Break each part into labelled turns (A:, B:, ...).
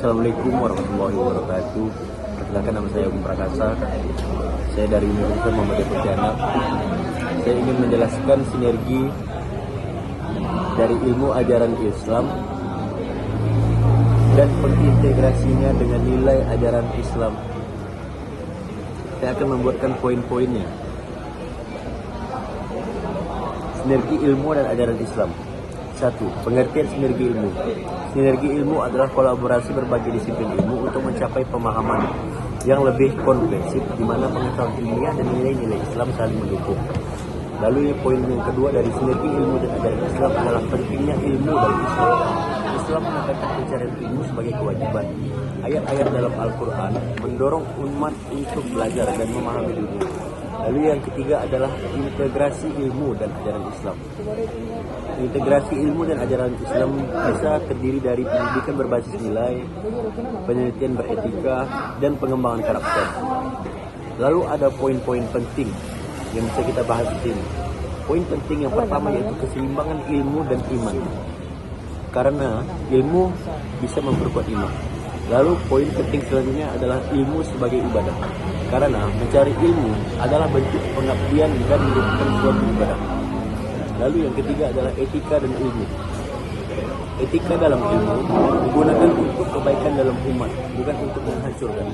A: Assalamualaikum warahmatullahi wabarakatuh. Perkenalkan, nama saya Agung Prakasa. Saya dari Universitas Muhammadiyah Pontianak. Saya ingin menjelaskan sinergi dari ilmu ajaran Islam dan pengintegrasinya dengan nilai ajaran Islam. Saya akan membuatkan poin-poinnya. Sinergi ilmu dan ajaran Islam. 1. Pengertian sinergi ilmu. Sinergi ilmu adalah kolaborasi berbagai disiplin ilmu untuk mencapai pemahaman yang lebih komprehensif, di mana pengetahuan ilmiah dan nilai-nilai Islam saling mendukung. Lalu poin yang kedua dari sinergi ilmu dan ajaran Islam adalah pentingnya ilmu dalam Islam. Islam menekankan pencarian ilmu sebagai kewajiban. Ayat-ayat dalam Al-Quran mendorong umat untuk belajar dan memahami dunia. Lalu yang ketiga adalah integrasi ilmu dan ajaran Islam. Integrasi ilmu dan ajaran Islam bisa terdiri dari pendidikan berbasis nilai, penelitian beretika, dan pengembangan karakter. Lalu ada poin-poin penting yang bisa kita bahas di sini. Poin penting yang pertama yaitu keseimbangan ilmu dan iman. Karena ilmu bisa memperkuat iman. Lalu poin penting selanjutnya adalah ilmu sebagai ibadah. Karena mencari ilmu adalah bentuk pengabdian dan merupakan suatu ibadah. Lalu yang ketiga adalah etika dan ilmu. Etika dalam ilmu digunakan untuk kebaikan dalam umat, bukan untuk menghancurkan.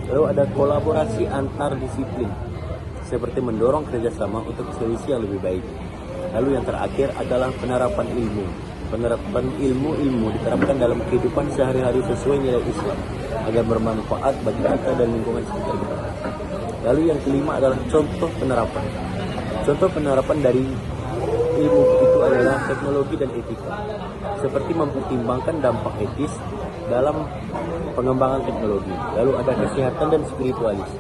A: Lalu ada kolaborasi antar disiplin, seperti mendorong kerjasama untuk solusi yang lebih baik. Lalu yang terakhir adalah penerapan ilmu. Penerapan ilmu diterapkan dalam kehidupan sehari-hari sesuai nilai Islam agar bermanfaat bagi kita dan lingkungan sekitar kita. Lalu yang kelima adalah contoh penerapan. Contoh penerapan dari ilmu itu adalah teknologi dan etika, seperti mempertimbangkan dampak etis dalam pengembangan teknologi. Lalu ada kesehatan dan spiritualis,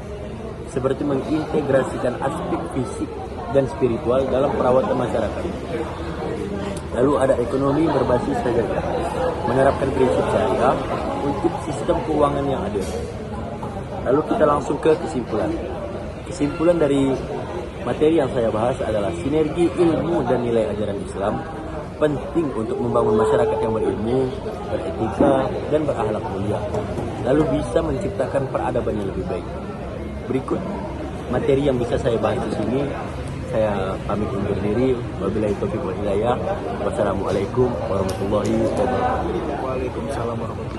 A: seperti mengintegrasikan aspek fisik dan spiritual dalam perawatan masyarakat. Lalu ada ekonomi berbasis syariah, menerapkan prinsip syariah untuk sistem keuangan yang adil. Lalu kita langsung ke kesimpulan. Kesimpulan dari materi yang saya bahas adalah sinergi ilmu dan nilai ajaran Islam penting untuk membangun masyarakat yang berilmu, beretika, dan berakhlak mulia. Lalu bisa menciptakan peradaban yang lebih baik. Berikut materi yang bisa saya bahas di sini. Saya pamit undur diri. Wabillahi taufiq wal hidayah. Wassalamualaikum warahmatullahi wabarakatuh.
B: Waalaikumsalam warahmatullahi wabarakatuh.